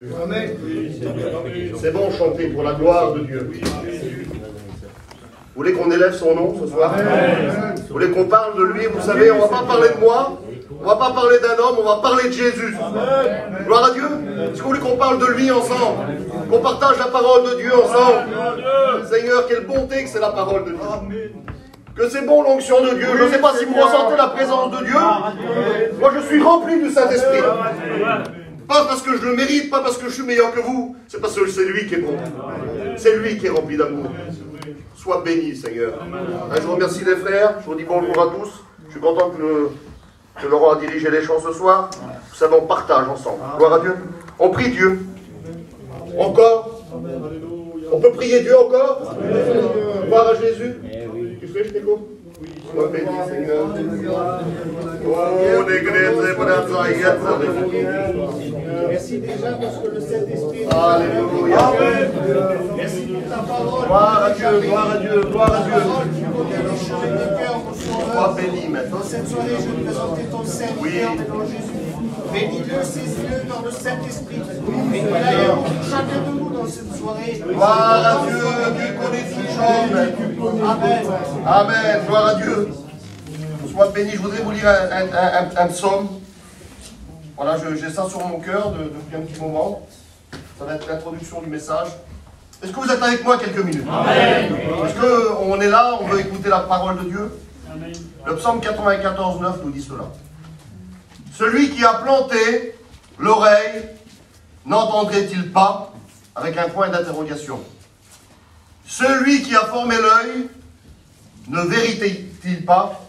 C'est bon chanter pour la gloire de Dieu. Vous voulez qu'on élève son nom ce soir? Vous voulez qu'on parle de lui? Vous savez, on ne va pas parler de moi, on ne va pas parler d'un homme, on va parler de Jésus. Gloire à Dieu. Est-ce que vous voulez qu'on parle de lui ensemble? Qu'on partage la parole de Dieu ensemble? Seigneur, quelle bonté que c'est la parole de Dieu. Que c'est bon l'onction de Dieu. Je ne sais pas si vous ressentez la présence de Dieu. Moi, je suis rempli du Saint-Esprit. Pas parce que je le mérite, pas parce que je suis meilleur que vous. C'est parce que c'est lui qui est bon. C'est lui qui est rempli d'amour. Sois béni, Seigneur. Je vous remercie les frères. Je vous dis bonjour à tous. Je suis content que Laurent a dirigé les chants ce soir. Vous savez, on partage ensemble. Gloire à Dieu. On prie Dieu. Encore. On peut prier Dieu encore. Gloire à Jésus. Tu fais, je t'écoute. Sois béni, Seigneur. Oh, l'église, merci déjà parce que le Saint-Esprit est Alléluia. Merci pour ta parole. Gloire à Dieu, gloire à Dieu, gloire à Dieu. Sois béni maintenant. Dans cette soirée, je vais présenter ton Saint-Père devant Jésus. Bénis-le, saisis-le dans le Saint-Esprit. D'ailleurs, chacun de nous dans cette soirée. Gloire à Dieu, Dieu connaît toutes choses. Amen. Amen, gloire à Dieu. Sois béni, je voudrais vous lire un psaume. Voilà, j'ai ça sur mon cœur depuis un petit moment. Ça va être l'introduction du message. Est-ce que vous êtes avec moi quelques minutes? Amen. Est-ce qu'on est là, on veut écouter la parole de Dieu? Amen. Le psaume 94, 9 nous dit cela. Celui qui a planté l'oreille, n'entendrait-il pas? Avec un point d'interrogation. Celui qui a formé l'œil, ne verrait-il pas?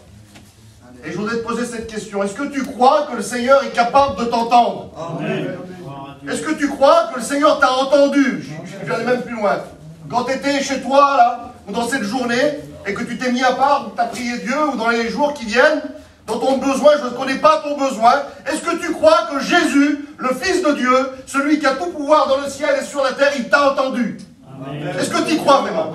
Et je voudrais te poser cette question. Est-ce que tu crois que le Seigneur est capable de t'entendre? Est-ce que tu crois que le Seigneur t'a entendu? Je vais aller même plus loin. Quand tu étais chez toi, là, ou dans cette journée, et que tu t'es mis à part, ou tu as prié Dieu, ou dans les jours qui viennent, dans ton besoin, je ne connais pas ton besoin, est-ce que tu crois que Jésus, le Fils de Dieu, celui qui a tout pouvoir dans le ciel et sur la terre, il t'a entendu? Est-ce que tu y crois vraiment?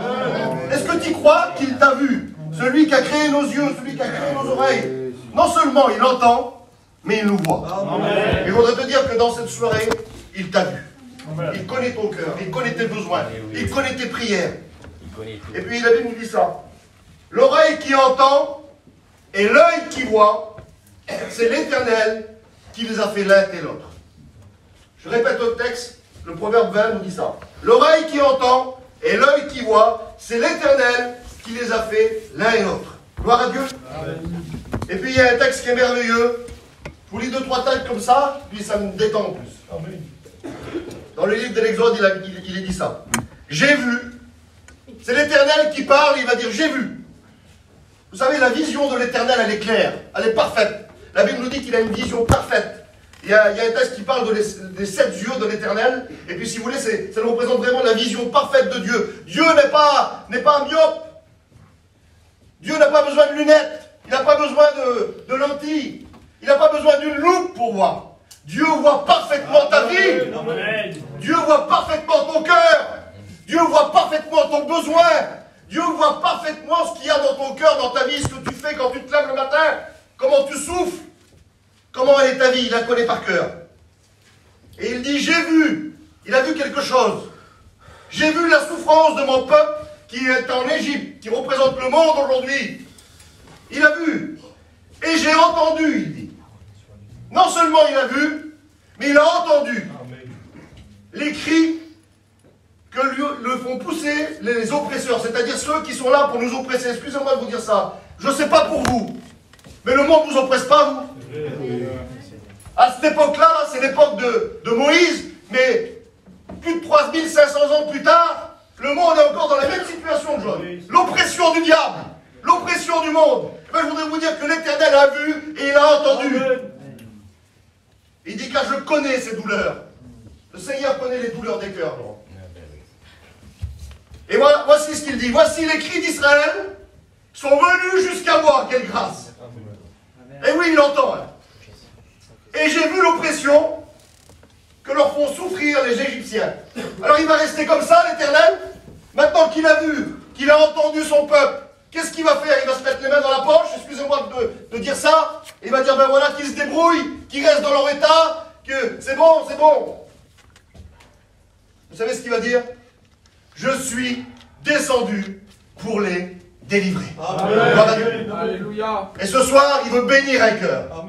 Est-ce que tu crois qu'il t'a vu? Celui qui a créé nos yeux, celui qui a créé nos oreilles, non seulement il entend, mais il nous voit. Et je voudrais te dire que dans cette soirée, il t'a vu. Il connaît ton cœur, il connaît tes besoins, il connaît tes prières. Et puis la Bible nous dit ça. L'oreille qui entend et l'œil qui voit, c'est l'Éternel qui les a fait l'un et l'autre. Je répète le texte, le proverbe 20 nous dit ça. L'oreille qui entend et l'œil qui voit, c'est l'Éternel qui les a fait l'un et l'autre. Gloire à Dieu. Amen. Et puis il y a un texte qui est merveilleux. Je vous lis 2-3 textes comme ça, puis ça me détend en plus. Amen. Dans le livre de l'Exode, il est dit ça. J'ai vu. C'est l'Éternel qui parle, il va dire j'ai vu. Vous savez, la vision de l'Éternel, elle est claire, elle est parfaite. La Bible nous dit qu'il a une vision parfaite. Il y a un texte qui parle des 7 yeux de l'Éternel. Et puis si vous voulez, ça nous représente vraiment la vision parfaite de Dieu. Dieu n'est pas un myope. Dieu n'a pas besoin de lunettes, il n'a pas besoin de lentilles, il n'a pas besoin d'une loupe pour voir. Dieu voit parfaitement ta vie, Dieu voit parfaitement ton cœur, Dieu voit parfaitement ton besoin, Dieu voit parfaitement ce qu'il y a dans ton cœur, dans ta vie, ce que tu fais quand tu te lèves le matin, comment tu souffles, comment est ta vie, il la connaît par cœur. Et il dit, j'ai vu, il a vu quelque chose, j'ai vu la souffrance de mon peuple, qui est en Égypte, qui représente le monde aujourd'hui. Il a vu. Et j'ai entendu, il dit. Non seulement il a vu, mais il a entendu les cris que le font pousser les oppresseurs, c'est-à-dire ceux qui sont là pour nous oppresser. Excusez-moi de vous dire ça. Je ne sais pas pour vous, mais le monde ne vous oppresse pas, vous. À cette époque-là, c'est l'époque de Moïse, mais plus de 3500 ans plus tard, le monde est encore dans la même situation, John. L'oppression du diable, l'oppression du monde. Ben, je voudrais vous dire que l'Éternel a vu et il a entendu. Il dit, car je connais ces douleurs. Le Seigneur connaît les douleurs des cœurs. Et voilà, voici ce qu'il dit. Voici les cris d'Israël sont venus jusqu'à moi. Quelle grâce. Et oui, il entend. Hein. Et j'ai vu l'oppression que leur font souffrir les Égyptiens. Alors il va rester comme ça, l'Éternel. Maintenant qu'il a vu, qu'il a entendu son peuple, qu'est-ce qu'il va faire? Il va se mettre les mains dans la poche, excusez-moi de dire ça. Il va dire, ben voilà, qu'ils se débrouillent, qu'ils restent dans leur état, que c'est bon, c'est bon. Vous savez ce qu'il va dire? Je suis descendu pour les délivrer. Gloire à Dieu. Alléluia. Et ce soir, il veut bénir un cœur.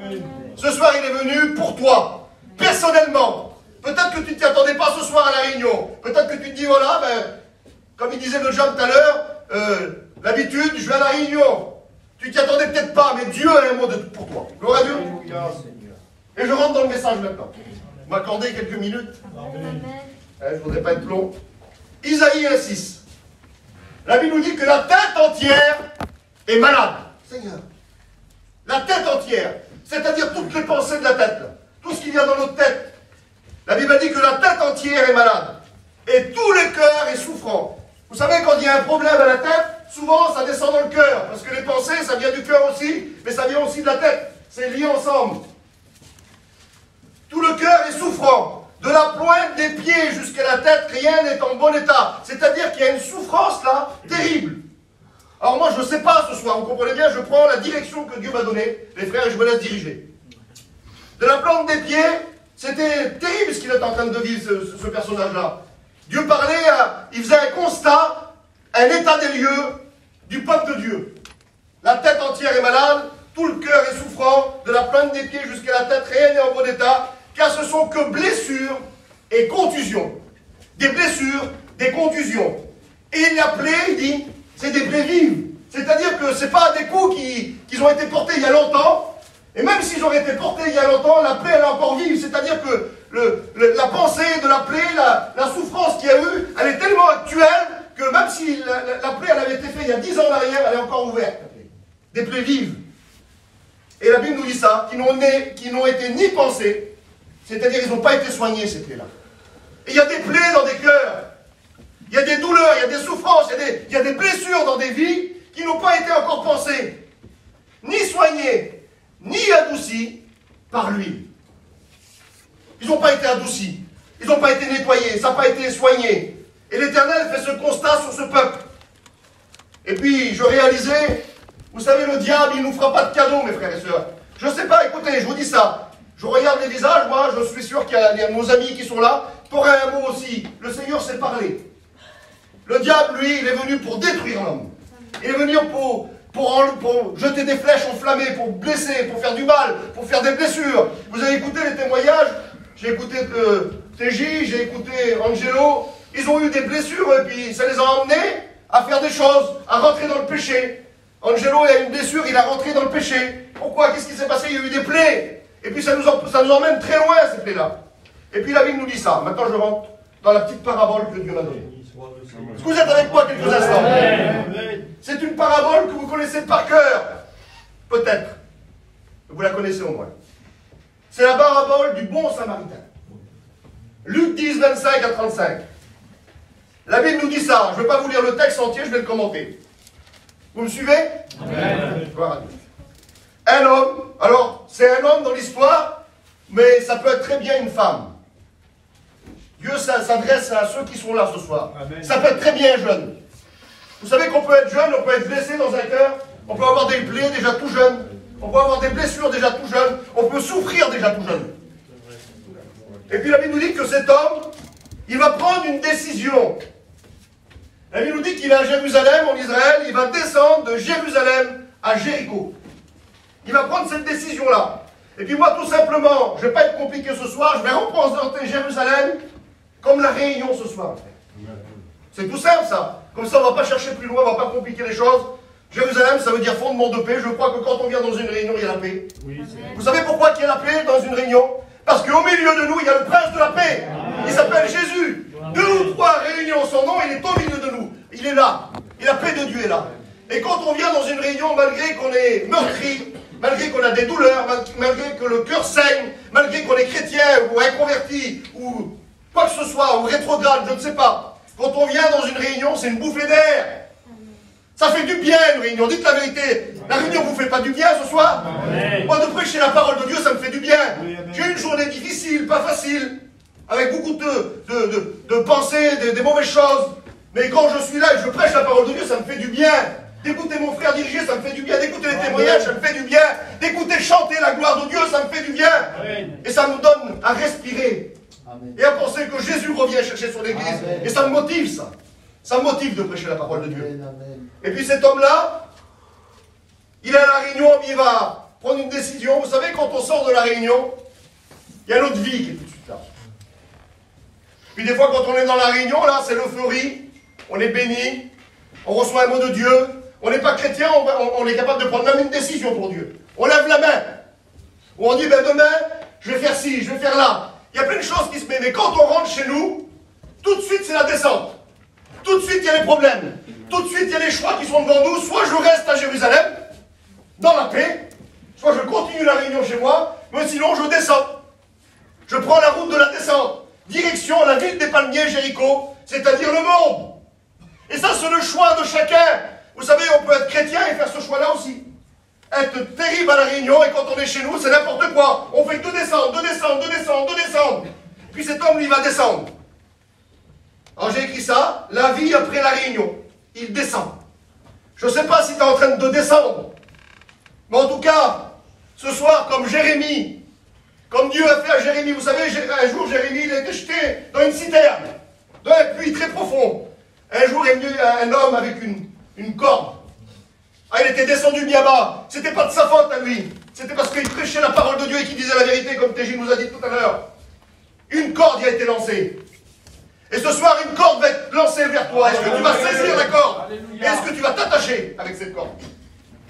Ce soir, il est venu pour toi, personnellement. Peut-être que tu ne t'y attendais pas ce soir à la réunion. Peut-être que tu te dis, voilà, comme il disait le Jean tout à l'heure, l'habitude, je vais à la réunion. Tu t'y attendais peut-être pas, mais Dieu a un mot pour toi. Gloire à Dieu. Et je rentre dans le message maintenant. Vous m'accordez quelques minutes? Je ne voudrais pas être long. Isaïe 1,6. La Bible nous dit que la tête entière est malade. Seigneur. La tête entière. C'est-à-dire toutes les pensées de la tête. Tout ce qui vient dans notre tête. La Bible dit que la tête entière est malade. Et tout le cœur est souffrant. Vous savez, quand il y a un problème à la tête, souvent ça descend dans le cœur. Parce que les pensées, ça vient du cœur aussi, mais ça vient aussi de la tête. C'est lié ensemble. Tout le cœur est souffrant. De la pointe des pieds jusqu'à la tête, rien n'est en bon état. C'est-à-dire qu'il y a une souffrance là, terrible. Alors moi, je ne sais pas ce soir, vous comprenez bien, je prends la direction que Dieu m'a donnée, les frères, et je me laisse diriger. De la plante des pieds, c'était terrible ce qu'il est en train de vivre, ce personnage-là. Dieu parlait, il faisait un constat, un état des lieux du peuple de Dieu. La tête entière est malade, tout le cœur est souffrant, de la plante des pieds jusqu'à la tête, rien n'est en bon état, car ce sont que blessures et contusions. Des blessures, des contusions. Et il l'appelait, il dit, c'est des plaies vives. C'est-à-dire que ce n'est pas des coups qui ont été portés il y a longtemps, et même s'ils auraient été portés il y a longtemps, la plaie elle est encore vive. C'est-à-dire que la pensée de la plaie, la souffrance qu'il y a eu, elle est tellement actuelle que même si la plaie elle avait été faite il y a 10 ans en arrière, elle est encore ouverte. Des plaies vives. Et la Bible nous dit ça, qui n'ont été ni pensées, c'est-à-dire qu'ils n'ont pas été soignés, ces plaies-là. Et il y a des plaies dans des cœurs, il y a des douleurs, il y a des souffrances, il y a des blessures dans des vies qui n'ont pas été encore pensées, ni soignées, ni adoucies par l'huile. Ils n'ont pas été adoucis, ils n'ont pas été nettoyés, ça n'a pas été soigné. Et l'Éternel fait ce constat sur ce peuple. Et puis, je réalisais, vous savez, le diable, il ne nous fera pas de cadeaux, mes frères et sœurs. Je ne sais pas, écoutez, je vous dis ça. Je regarde les visages, moi, je suis sûr qu'il y a nos amis qui sont là. Tu aurais un mot aussi. Le Seigneur sait parler. Le diable, lui, il est venu pour détruire l'homme. Il est venu pour jeter des flèches enflammées, pour blesser, pour faire du mal, pour faire des blessures. Vous avez écouté les témoignages? J'ai écouté TJ, j'ai écouté Angelo. Ils ont eu des blessures et puis ça les a emmenés à faire des choses, à rentrer dans le péché. Angelo il a une blessure, il a rentré dans le péché. Pourquoi? Qu'est-ce qui s'est passé? Il y a eu des plaies. Et puis ça nous emmène très loin, ces plaies-là. Et puis la Bible nous dit ça. Maintenant je rentre dans la petite parabole que Dieu m'a donnée. Est-ce que vous êtes avec moi quelques instants? C'est une parabole que vous connaissez par cœur. Peut-être. Vous la connaissez au moins. C'est la parabole du bon samaritain. Luc 10, 25 à 35. La Bible nous dit ça. Je ne vais pas vous lire le texte entier, je vais le commenter. Vous me suivez? Amen. Gloire à Dieu. Un homme, alors c'est un homme dans l'histoire, mais ça peut être très bien une femme. Dieu s'adresse à ceux qui sont là ce soir. Amen. Ça peut être très bien jeune. Vous savez qu'on peut être jeune, on peut être blessé dans un cœur, on peut avoir des plaies déjà tout jeune, on peut avoir des blessures déjà tout jeune, on peut souffrir déjà tout jeune. Et puis la Bible nous dit que cet homme, il va prendre une décision. La Bible nous dit qu'il est à Jérusalem, en Israël, il va descendre de Jérusalem à Jéricho. Il va prendre cette décision-là. Et puis moi, tout simplement, je ne vais pas être compliqué ce soir, je vais représenter Jérusalem comme la réunion ce soir. C'est tout simple ça. Comme ça, on ne va pas chercher plus loin, on ne va pas compliquer les choses. Jérusalem, ça veut dire fondement de paix. Je crois que quand on vient dans une réunion, il y a la paix. Oui, vous savez pourquoi il y a la paix dans une réunion? Parce qu'au milieu de nous, il y a le prince de la paix. Il s'appelle Jésus. 2 ou 3 réunions son nom, il est au milieu de nous. Il est là. Et la paix de Dieu est là. Et quand on vient dans une réunion, malgré qu'on est meurtri, malgré qu'on a des douleurs, malgré que le cœur saigne, malgré qu'on est chrétien ou inconverti, ou quoi que ce soit, ou rétrograde, je ne sais pas. Quand on vient dans une réunion, c'est une bouffée d'air. Ça fait du bien une réunion, dites la vérité. La réunion ne vous fait pas du bien ce soir? Moi de prêcher la parole de Dieu, ça me fait du bien. J'ai eu une journée difficile, pas facile, avec beaucoup de pensées, des mauvaises choses. Mais quand je suis là et je prêche la parole de Dieu, ça me fait du bien. D'écouter mon frère diriger, ça me fait du bien. D'écouter les témoignages, ça me fait du bien. D'écouter chanter la gloire de Dieu, ça me fait du bien. Et ça nous donne à respirer. Et à penser que Jésus revient chercher son l'église. Et ça me motive, ça. Ça me motive de prêcher la parole de Dieu. Et puis cet homme-là, il est à la réunion, il va prendre une décision. Vous savez, quand on sort de la réunion, il y a notre vie qui est tout de suite là. Puis des fois, quand on est dans la réunion, là, c'est l'euphorie. On est béni. On reçoit un mot de Dieu. On n'est pas chrétien, on est capable de prendre même une décision pour Dieu. On lève la main. Ou on dit, ben demain, je vais faire ci, je vais faire là. Il y a plein de choses qui se mettent. Mais quand on rentre chez nous, tout de suite, c'est la descente. Tout de suite, il y a les problèmes. Tout de suite, il y a les choix qui sont devant nous. Soit je reste à Jérusalem, dans la paix, soit je continue la réunion chez moi, mais sinon, je descends. Je prends la route de la descente. Direction la ville des palmiers, Jéricho, c'est-à-dire le monde. Et ça, c'est le choix de chacun. Vous savez, on peut être chrétien et faire ce choix-là aussi. Être terrible à la réunion, et quand on est chez nous, c'est n'importe quoi. On fait que descendre, de descendre, de descendre, de descendre. Puis cet homme, il va descendre. Alors j'ai écrit ça, la vie après la réunion. Il descend. Je ne sais pas si tu es en train de descendre. Mais en tout cas, ce soir, comme Jérémie, comme Dieu a fait à Jérémie, vous savez, un jour, Jérémie, il a été jeté dans une citerne, dans un puits très profond. Un jour, il est venu un homme avec une corde. Ah, il était descendu bien bas. C'était pas de sa faute à lui. C'était parce qu'il prêchait la parole de Dieu et qu'il disait la vérité, comme Téji nous a dit tout à l'heure. Une corde y a été lancée. Et ce soir, une corde va être lancée vers toi. Est-ce que tu vas saisir la corde? Est-ce que tu vas t'attacher avec cette corde?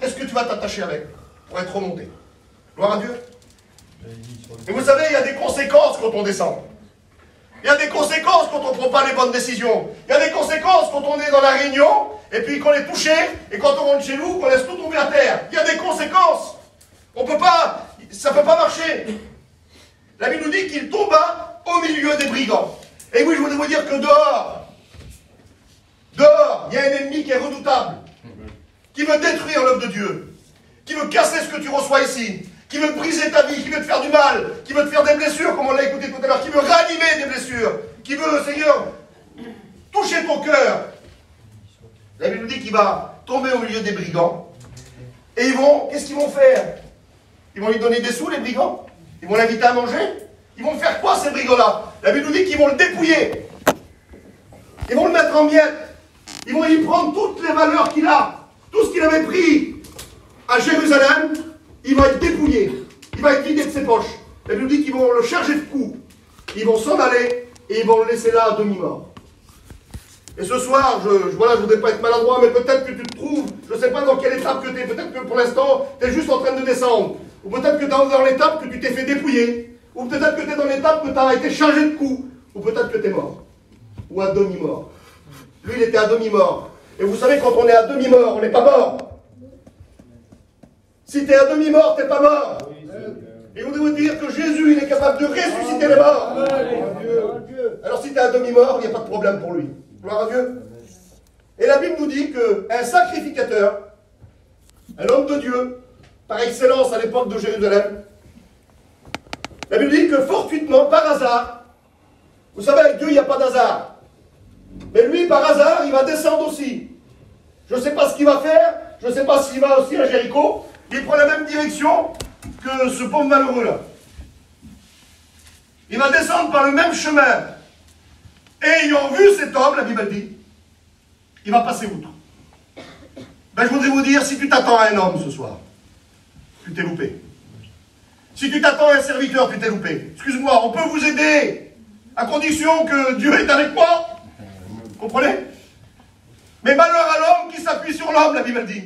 Est-ce que tu vas t'attacher avec pour être remonté? Gloire à Dieu. Et vous savez, il y a des conséquences quand on descend. Il y a des conséquences quand on ne prend pas les bonnes décisions. Il y a des conséquences quand on est dans la réunion, et puis qu'on est touché, et quand on rentre chez nous, qu'on laisse tout tomber à terre. Il y a des conséquences. On peut pas, ça ne peut pas marcher. La Bible nous dit qu'il tomba au milieu des brigands. Et oui, je voudrais vous dire que dehors, il y a un ennemi qui est redoutable, qui veut détruire l'œuvre de Dieu, qui veut casser ce que tu reçois ici, qui veut briser ta vie, qui veut te faire du mal, qui veut te faire des blessures, comme on l'a écouté tout à l'heure, qui veut ranimer des blessures, qui veut, Seigneur, toucher ton cœur. La Bible nous dit qu'il va tomber au milieu des brigands. Et ils vont, qu'est-ce qu'ils vont faire? Ils vont lui donner des sous, les brigands? Ils vont l'inviter à manger? Ils vont faire quoi, ces brigands-là? La Bible nous dit qu'ils vont le dépouiller. Ils vont le mettre en miettes. Ils vont lui prendre toutes les valeurs qu'il a. Tout ce qu'il avait pris à Jérusalem, il va être dépouillé. Il va être vidé de ses poches. La Bible nous dit qu'ils vont le charger de coups. Ils vont s'en aller et ils vont le laisser là à demi-mort. Et ce soir, je ne voudrais pas être maladroit, mais peut-être que tu te trouves, je ne sais pas dans quelle étape que tu es, peut-être que pour l'instant, tu es juste en train de descendre. Ou peut-être que tu es dans l'étape que tu t'es fait dépouiller. Ou peut-être que tu es dans l'étape que tu as été chargé de coups. Ou peut-être que tu es mort. Ou à demi-mort. Lui, il était à demi-mort. Et vous savez, quand on est à demi-mort, on n'est pas mort. Si tu es à demi-mort, tu n'es pas mort. Et vous devez vous dire que Jésus, il est capable de ressusciter les morts. Alors si tu es à demi-mort, il n'y a pas de problème pour lui. Gloire à Dieu. Et la Bible nous dit qu'un sacrificateur, un homme de Dieu, par excellence à l'époque de Jérusalem, la Bible dit que fortuitement, par hasard, vous savez, avec Dieu, il n'y a pas d'hasard. Mais lui, par hasard, il va descendre aussi. Je ne sais pas ce qu'il va faire, je ne sais pas s'il va aussi à Jéricho. Il prend la même direction que ce pauvre malheureux-là. Il va descendre par le même chemin. Et ayant vu cet homme, la Bible dit, il va passer outre. Ben, je voudrais vous dire, si tu t'attends à un homme ce soir, tu t'es loupé. Si tu t'attends à un serviteur, tu t'es loupé. Excuse-moi, on peut vous aider, à condition que Dieu est avec moi. Vous comprenez? Mais malheur à l'homme qui s'appuie sur l'homme, la Bible dit.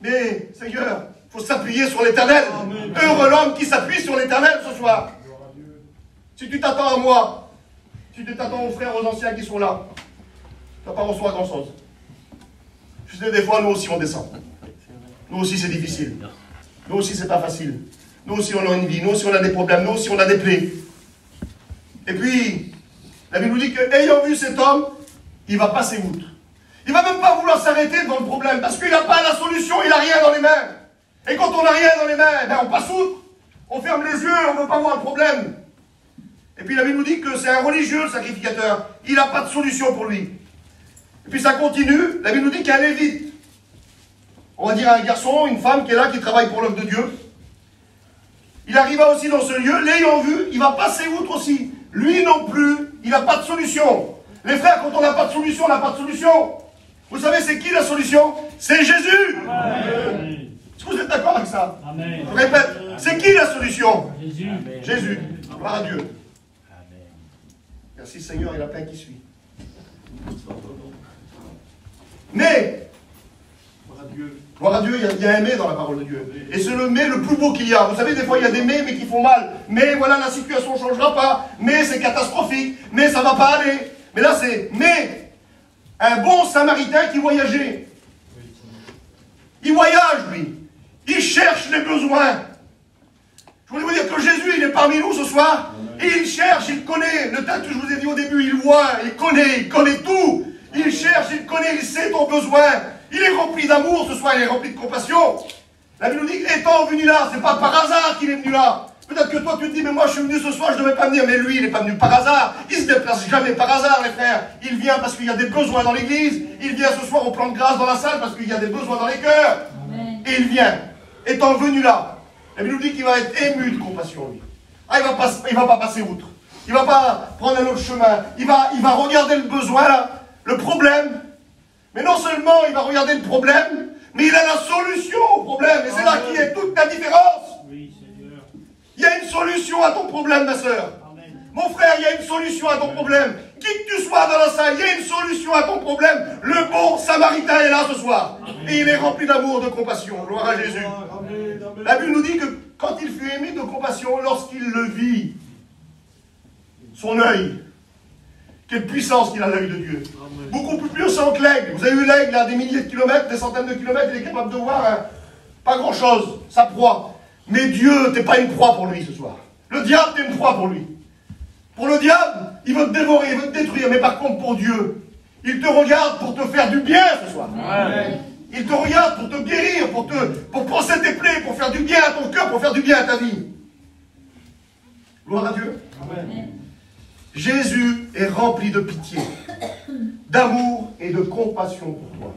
Mais, Seigneur, il faut s'appuyer sur l'Éternel. Heureux l'homme qui s'appuie sur l'Éternel ce soir. Si tu t'attends à moi, si tu t'attends aux frères, aux anciens qui sont là, tu ne vas pas recevoir grand-chose. Je sais, des fois, nous aussi, on descend. Nous aussi, c'est difficile. Nous aussi, c'est pas facile. Nous aussi, on a une vie. Nous aussi, on a des problèmes. Nous aussi, on a des plaies. Et puis, la Bible nous dit qu'ayant vu cet homme, il va passer outre. Il ne va même pas vouloir s'arrêter devant le problème, parce qu'il n'a pas la solution, il n'a rien dans les mains. Et quand on n'a rien dans les mains, ben on passe outre. On ferme les yeux, on ne veut pas voir le problème. Et puis la Bible nous dit que c'est un religieux, le sacrificateur. Il n'a pas de solution pour lui. Et puis ça continue, la Bible nous dit qu'il y a un lévite. On va dire un garçon, une femme qui est là, qui travaille pour l'œuvre de Dieu. Il arriva aussi dans ce lieu, l'ayant vu, il va passer outre aussi. lui non plus, il n'a pas de solution. Les frères, quand on n'a pas de solution, on n'a pas de solution. Vous savez, c'est qui la solution? C'est Jésus. Amen. Est-ce que vous êtes d'accord avec ça? Amen. Je répète, c'est qui la solution? Jésus. Jésus. Gloire à Dieu. Amen. Merci Seigneur, il y a plein qui suit. Mais, gloire à Dieu, il y a un mais dans la parole de Dieu. Et c'est le mais le plus beau qu'il y a. Vous savez, des fois, il y a des mais qui font mal. Mais voilà, la situation ne changera pas. Mais c'est catastrophique. Mais ça ne va pas aller. Mais là, c'est mais un bon samaritain qui voyageait. Il voyage, lui. Il cherche les besoins. Je voulais vous dire que Jésus, il est parmi nous ce soir. Et il cherche, il connaît. Le texte que je vous ai dit au début, il voit, il connaît tout. Il cherche, il connaît, il sait ton besoin. Il est rempli d'amour ce soir, il est rempli de compassion. La Bible nous dit, étant venu là, c'est pas par hasard qu'il est venu là. Peut-être que toi tu te dis, mais moi je suis venu ce soir, je ne devais pas venir. Mais lui, il n'est pas venu par hasard. Il ne se déplace jamais par hasard, les frères. Il vient parce qu'il y a des besoins dans l'église. Il vient ce soir au plan de grâce dans la salle parce qu'il y a des besoins dans les cœurs. Amen. Et il vient, étant venu là. La Bible nous dit qu'il va être ému de compassion, lui. Ah, il va pas passer outre. Il ne va pas prendre un autre chemin. Il va regarder le besoin là, le problème. Mais non seulement il va regarder le problème, mais il a la solution au problème. Et c'est là qui est toute la différence. Oui, Seigneur. Il y a une solution à ton problème, ma soeur. Amen. Mon frère, il y a une solution à ton problème. Qui que tu sois dans la salle, il y a une solution à ton problème. Le bon samaritain est là ce soir. Amen. Et il est rempli d'amour, de compassion. Gloire à Jésus. Amen. La Bible nous dit que quand il fut ému de compassion, lorsqu'il le vit, son œil, quelle puissance qu'il a l'œil de Dieu. Amen. Beaucoup plus puissant que l'aigle. Vous avez vu l'aigle à des milliers de kilomètres, des centaines de kilomètres, il est capable de voir pas grand-chose, sa proie. Mais Dieu, t'es pas une proie pour lui ce soir. Le diable, t'es une proie pour lui. Pour le diable, il veut te dévorer, il veut te détruire. Mais par contre, pour Dieu, il te regarde pour te faire du bien ce soir. Amen. Il te regarde pour te guérir, pour penser tes plaies, pour faire du bien à ton cœur, pour faire du bien à ta vie. Gloire à Dieu. Amen. Jésus est rempli de pitié, d'amour et de compassion pour toi.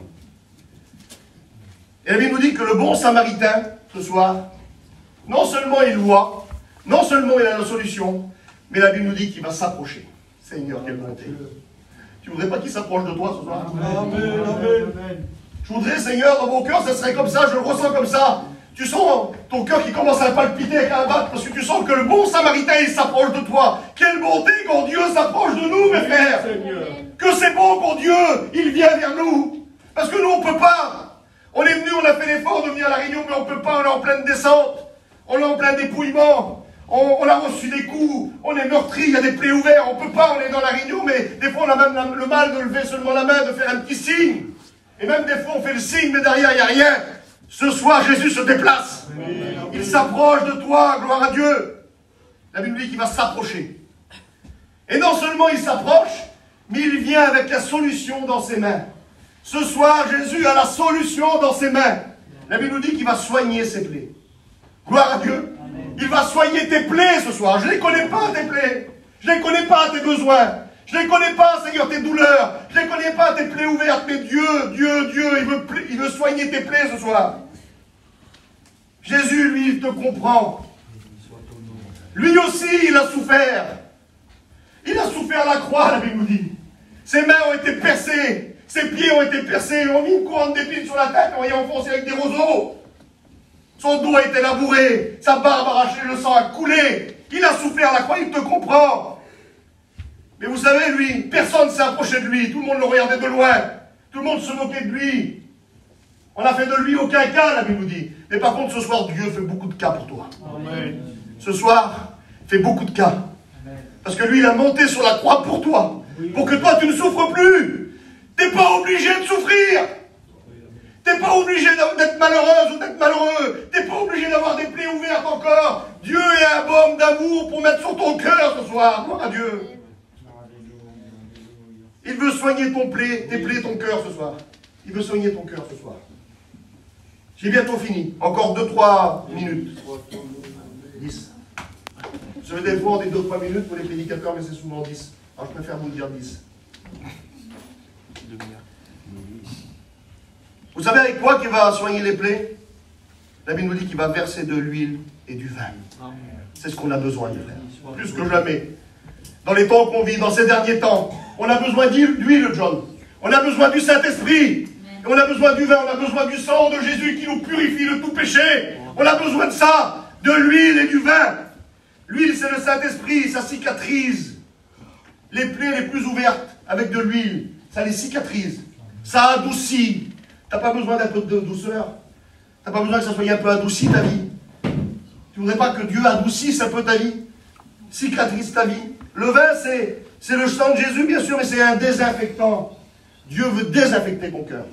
Et la Bible nous dit que le bon samaritain, ce soir, non seulement il voit, non seulement il a la solution, mais la Bible nous dit qu'il va s'approcher. Seigneur, quelle bonté. Tu ne voudrais pas qu'il s'approche de toi ce soir? Amen, amen. Je voudrais, Seigneur, dans mon cœur, ça serait comme ça, je le ressens comme ça. Tu sens ton cœur qui commence à palpiter avec un battre parce que tu sens que le bon samaritain, il s'approche de toi. Quelle bonté quand Dieu s'approche de nous, mes frères. Que c'est bon quand Dieu, il vient vers nous. Parce que nous, on ne peut pas. On est venu, on a fait l'effort de venir à la réunion, mais on ne peut pas, on est en pleine descente. On est en plein dépouillement. On a reçu des coups, on est meurtri, il y a des plaies ouvertes. On ne peut pas, on est dans la réunion, mais des fois, on a même le mal de lever seulement la main, de faire un petit signe. Et même des fois, on fait le signe, mais derrière, il n'y a rien. Ce soir, Jésus se déplace. Il s'approche de toi, gloire à Dieu. La Bible dit qu'il va s'approcher. Et non seulement il s'approche, mais il vient avec la solution dans ses mains. Ce soir, Jésus a la solution dans ses mains. La Bible nous dit qu'il va soigner ses plaies. Gloire à Dieu. Il va soigner tes plaies ce soir. Je ne les connais pas, tes plaies. Je ne les connais pas, tes besoins. Je ne les connais pas, Seigneur, tes douleurs. Je ne les connais pas, tes plaies ouvertes. Mais Dieu, il veut soigner tes plaies ce soir. Jésus, lui, il te comprend. Lui aussi, il a souffert. Il a souffert à la croix, la Bible nous dit. Ses mains ont été percées. Ses pieds ont été percés. Ils ont mis une couronne d'épines sur la tête. On y a enfoncé avec des roseaux. Son dos a été labouré. Sa barbe arrachée, le sang a coulé. Il a souffert à la croix, il te comprend. Mais vous savez, lui, personne ne s'est approché de lui. Tout le monde le regardait de loin. Tout le monde se moquait de lui. On n'a fait de lui aucun cas, la Bible nous dit. Mais par contre, ce soir, Dieu fait beaucoup de cas pour toi. Amen. Ce soir, fait beaucoup de cas. Amen. Parce que lui, il a monté sur la croix pour toi. Oui. Pour que toi, tu ne souffres plus. Tu n'es pas obligé de souffrir. Tu n'es pas obligé d'être malheureuse ou d'être malheureux. Tu n'es pas obligé d'avoir des plaies ouvertes encore. Dieu est un baume d'amour pour mettre sur ton cœur ce soir. Gloire à Dieu. Il veut soigner tes plaies, ton cœur ce soir. Il veut soigner ton cœur ce soir. J'ai bientôt fini. Encore 2-3 minutes. 10. Je vais des fois des 2-3 minutes pour les prédicateurs, mais c'est souvent 10. Alors je préfère vous le dire 10. Vous savez avec quoi qu'il va soigner les plaies? La Bible nous dit qu'il va verser de l'huile et du vin. C'est ce qu'on a besoin, mes frères. Plus que jamais. dans les temps qu'on vit, dans ces derniers temps. On a besoin d'huile, John. On a besoin du Saint-Esprit. Et on a besoin du vin, on a besoin du sang de Jésus qui nous purifie de tout péché. On a besoin de ça, de l'huile et du vin. L'huile, c'est le Saint-Esprit, ça cicatrise les plaies les plus ouvertes avec de l'huile. Ça les cicatrise. Ça adoucit. Tu n'as pas besoin d'un peu de douceur. Tu n'as pas besoin que ça soit un peu adouci ta vie. Tu ne voudrais pas que Dieu adoucisse un peu ta vie, cicatrise ta vie. Le vin, c'est le sang de Jésus, bien sûr, mais c'est un désinfectant. Dieu veut désinfecter ton cœur.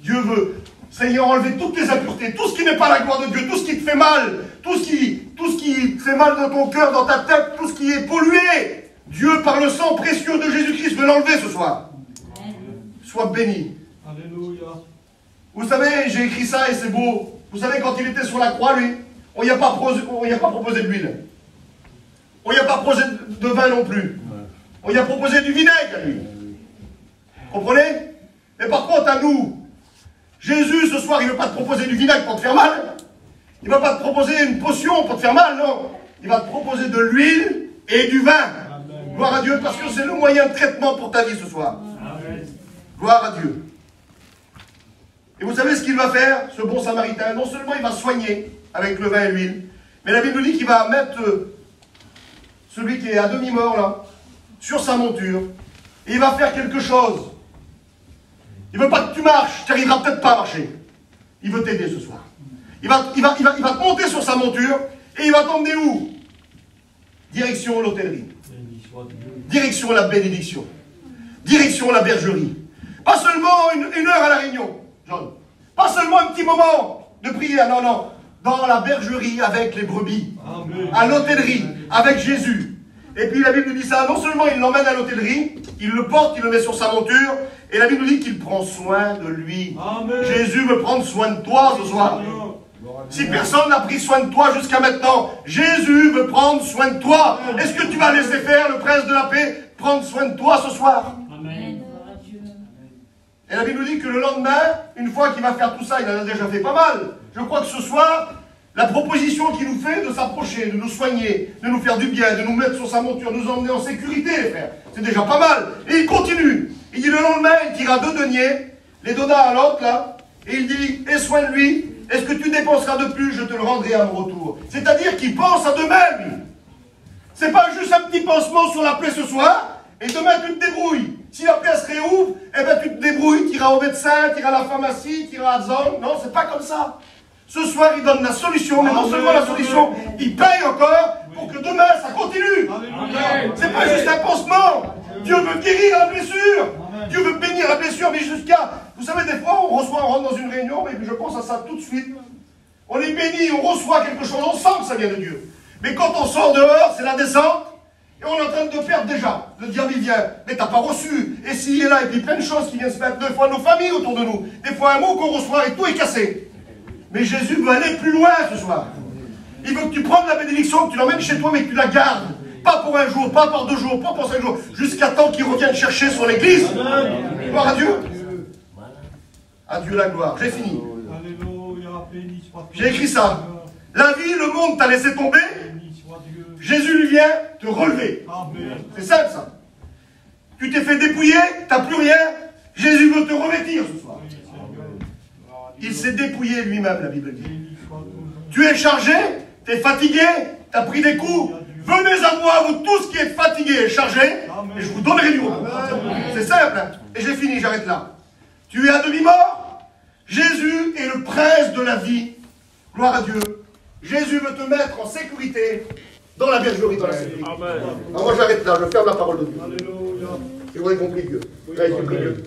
Dieu veut, Seigneur, enlever toutes tes impuretés, tout ce qui n'est pas la gloire de Dieu, tout ce qui te fait mal, tout ce qui te fait mal dans ton cœur, dans ta tête, tout ce qui est pollué. Dieu, par le sang précieux de Jésus-Christ, veut l'enlever ce soir. Sois béni. Alléluia. Vous savez, j'ai écrit ça et c'est beau. Vous savez, quand il était sur la croix, lui, on n'y a pas proposé de l'huile. On n'y a pas proposé de vin non plus. On y a proposé du vinaigre à lui. Comprenez? Mais par contre, à nous, Jésus, ce soir, il ne veut pas te proposer du vinaigre pour te faire mal. Il ne va pas te proposer une potion pour te faire mal, non. Il va te proposer de l'huile et du vin. Amen. Gloire à Dieu, parce que c'est le moyen de traitement pour ta vie ce soir. Amen. Gloire à Dieu. Et vous savez ce qu'il va faire, ce bon samaritain? Non seulement il va soigner avec le vin et l'huile, mais la Bible nous dit qu'il va mettre celui qui est à demi-mort, là, sur sa monture, et il va faire quelque chose. Il ne veut pas que tu marches, tu n'arriveras peut-être pas à marcher. Il veut t'aider ce soir. Il va te monter sur sa monture, et il va t'emmener où? Direction l'hôtellerie. Direction la bénédiction. Direction la bergerie. Pas seulement une heure à la réunion, John. Pas seulement un petit moment de prière, non, non. Dans la bergerie avec les brebis. Amen. À l'hôtellerie avec Jésus. Et puis la Bible nous dit ça, non seulement il l'emmène à l'hôtellerie, il le porte, il le met sur sa monture, et la Bible nous dit qu'il prend soin de lui. Amen. Jésus veut prendre soin de toi ce soir. Amen. Si personne n'a pris soin de toi jusqu'à maintenant, Jésus veut prendre soin de toi. Est-ce que tu vas laisser faire le prince de la paix prendre soin de toi ce soir? Amen. Et la Bible nous dit que le lendemain, une fois qu'il va faire tout ça, il en a déjà fait pas mal. Je crois que ce soir, la proposition qu'il nous fait de s'approcher, de nous soigner, de nous faire du bien, de nous mettre sur sa monture, de nous emmener en sécurité, les frères, c'est déjà pas mal. Et il continue. Il dit le lendemain, il tira 2 deniers, les donna à l'autre, là, et il dit, aie soin de lui, est-ce que tu dépenseras de plus, je te le rendrai à mon retour. C'est-à-dire qu'il pense à demain, lui. C'est pas juste un petit pansement sur la plaie ce soir, et demain tu te débrouilles. Si la plaie se réouvre, eh ben tu te débrouilles, tu iras au médecin, tu iras à la pharmacie, tu iras à Zone. Non, c'est pas comme ça. Ce soir, il donne la solution, mais non seulement la solution, il paye encore pour que demain, ça continue. C'est pas juste un pansement. Dieu veut guérir la blessure. Dieu veut bénir la blessure, mais jusqu'à... Vous savez, des fois, on rentre dans une réunion, et je pense à ça tout de suite. On est béni, on reçoit quelque chose, on sent que ça vient de Dieu. Mais quand on sort dehors, c'est la descente, et on est en train de perdre déjà. Le diable, il vient, mais t'as pas reçu. Et s'il est là, et puis plein de choses qui viennent se mettre, des fois nos familles autour de nous, des fois un mot qu'on reçoit, et tout est cassé. Mais Jésus veut aller plus loin ce soir. Il veut que tu prennes la bénédiction, que tu l'emmènes chez toi, mais que tu la gardes. Pas pour un jour, pas pour 2 jours, pas pour 5 jours, jusqu'à temps qu'il revienne chercher sur l'église. Gloire à Dieu. À Dieu la gloire. J'ai fini. J'ai écrit ça. La vie, le monde t'a laissé tomber. Jésus lui vient te relever. C'est simple ça. Tu t'es fait dépouiller, tu n'as plus rien. Jésus veut te revêtir ce soir. Il s'est dépouillé lui-même, la Bible dit. Tu es chargé, tu es fatigué, tu as pris des coups. Venez à moi, vous tous qui êtes fatigués et chargés, et je vous donnerai du repos. C'est simple, hein? Et j'ai fini, j'arrête là. Tu es à demi-mort. Jésus est le prince de la vie. Gloire à Dieu. Jésus veut te mettre en sécurité dans la bergerie, dans la sécurité. Alors moi j'arrête là, je ferme la parole de Dieu. Et vous avez compris Dieu. Vous avez compris Dieu.